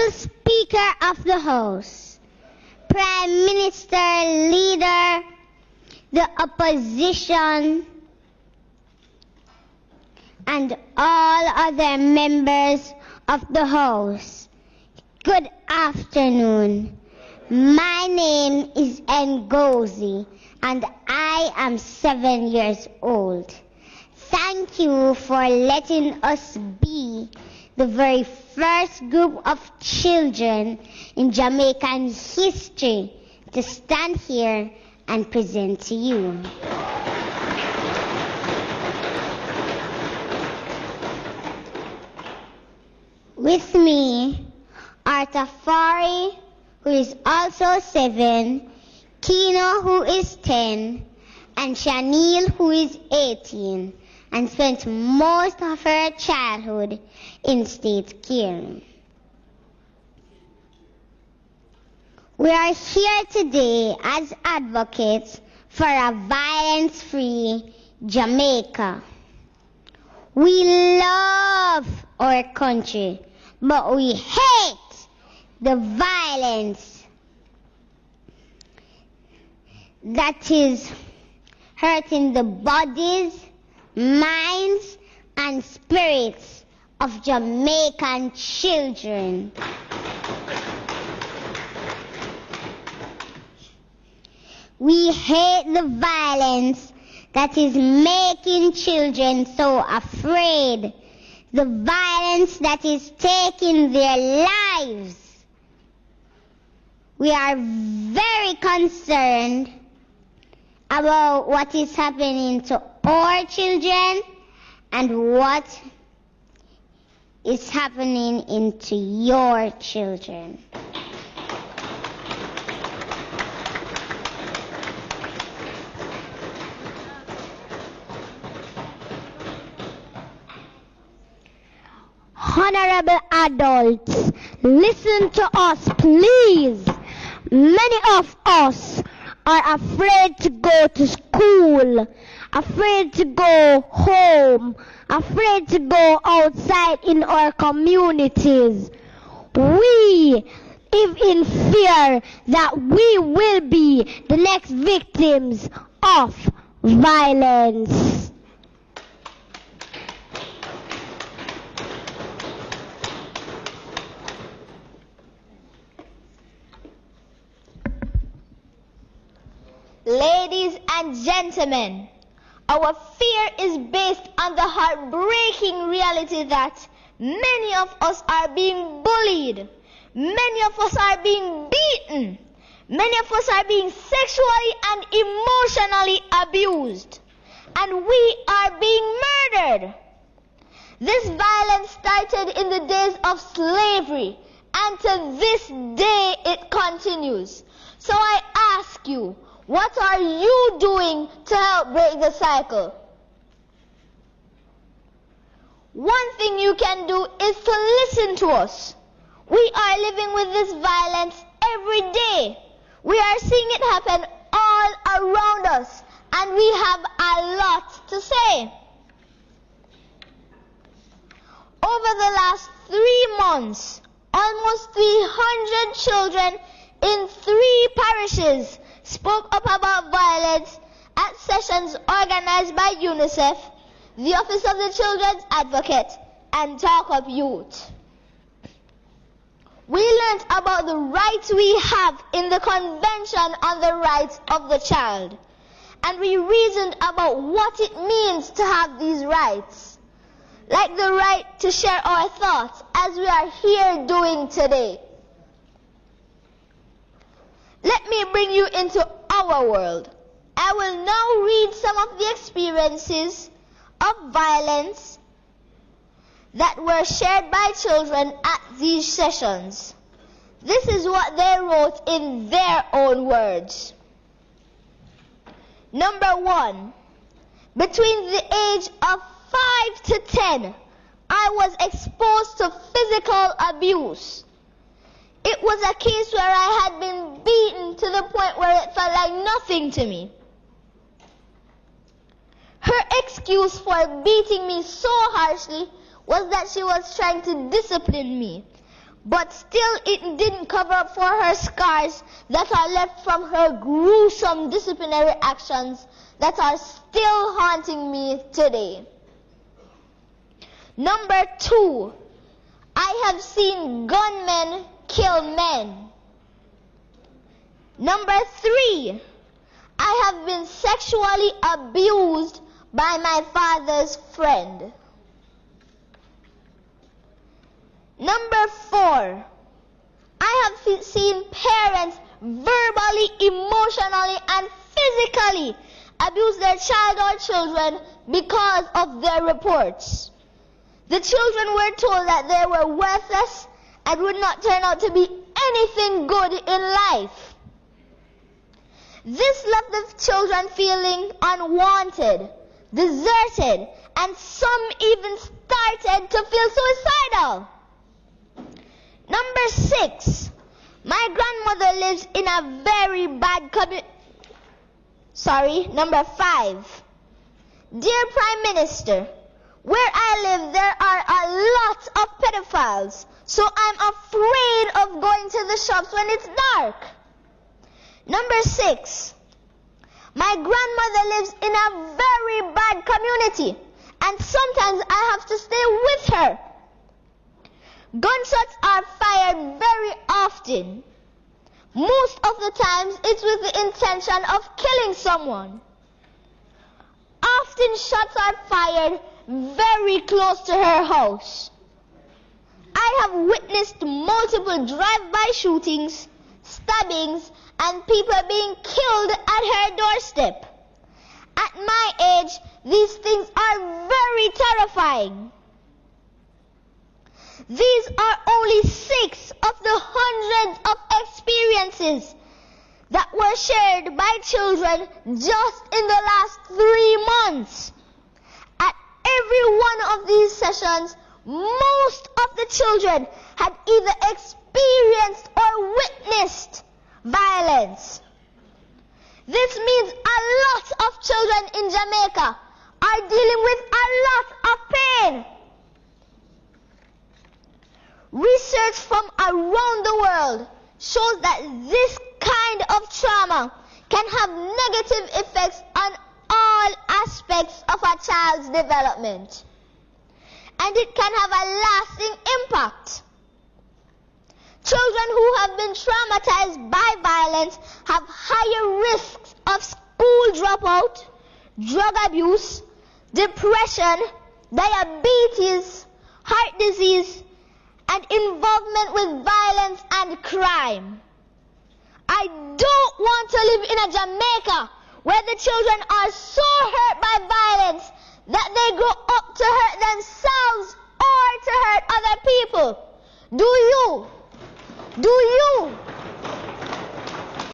Honorable Speaker of the House, Prime Minister, Leader, the Opposition, and all other members of the House, good afternoon. My name is Ngozi, and I am 7 years old. Thank you for letting us be the very first group of children in Jamaican history to stand here and present to you. With me are Tafari, who is also 7, Kino, who is 10, and Shanil, who is 18, and spent most of her childhood in state care. We are here today as advocates for a violence-free Jamaica. We love our country, but we hate the violence that is hurting the bodies, minds, and spirits of Jamaican children. We hate the violence that is making children so afraid, the violence that is taking their lives. We are very concerned about what is happening to our children and what is happening into your children. Honorable adults, listen to us, please. Many of us are afraid to go to school, afraid to go home, afraid to go outside in our communities. We live in fear that we will be the next victims of violence. Ladies and gentlemen, our fear is based on the heartbreaking reality that many of us are being bullied, many of us are being beaten, many of us are being sexually and emotionally abused, and we are being murdered. This violence started in the days of slavery, and to this day it continues. So I ask you, what are you doing to help break the cycle? One thing you can do is to listen to us. We are living with this violence every day. We are seeing it happen all around us, and we have a lot to say. Over the last 3 months, almost 300 children in 3 parishes spoke up about violence at sessions organized by UNICEF, the Office of the Children's Advocate, and Talk Up Youth. We learned about the rights we have in the Convention on the Rights of the Child, and we reasoned about what it means to have these rights, like the right to share our thoughts as we are here doing today. Let me bring you into our world. I will now read some of the experiences of violence that were shared by children at these sessions. This is what they wrote in their own words. Number 1, between the age of 5 to 10, I was exposed to physical abuse. It was a case where I had been beaten to the point where it felt like nothing to me. Her excuse for beating me so harshly was that she was trying to discipline me. but still it didn't cover up for her scars that are left from her gruesome disciplinary actions that are still haunting me today. Number 2, I have seen gunmen kill men. Number 3, I have been sexually abused by my father's friend. Number 4, I have seen parents verbally, emotionally, and physically abuse their child or children because of their reports. The children were told that they were worthless and would not turn out to be anything good in life. This left the children feeling unwanted, deserted, and some even started to feel suicidal. Number 6, my grandmother lives in a very bad community. Number 5, dear Prime Minister, where I live there are a lot of pedophiles, so I'm afraid of going to the shops when it's dark. Number 6, my grandmother lives in a very bad community, and sometimes I have to stay with her. Gunshots are fired very often. Most of the times it's with the intention of killing someone. Often shots are fired very close to her house. I have witnessed multiple drive-by shootings, stabbings, and people being killed at her doorstep. At my age, these things are very terrifying. These are only 6 of the hundreds of experiences that were shared by children just in the last 3 months. At every one of these sessions, most of the children had either experienced or witnessed violence. This means a lot of children in Jamaica are dealing with a lot of pain. Research from around the world shows that this kind of trauma can have negative effects on all aspects of a child's development, and it can have a lasting impact. Children who have been traumatized by violence have higher risks of school dropout, drug abuse, depression, diabetes, heart disease, and involvement with violence and crime. I don't want to live in a Jamaica where the children are so hurt by violence that they grow up to hurt themselves or to hurt other people. Do you?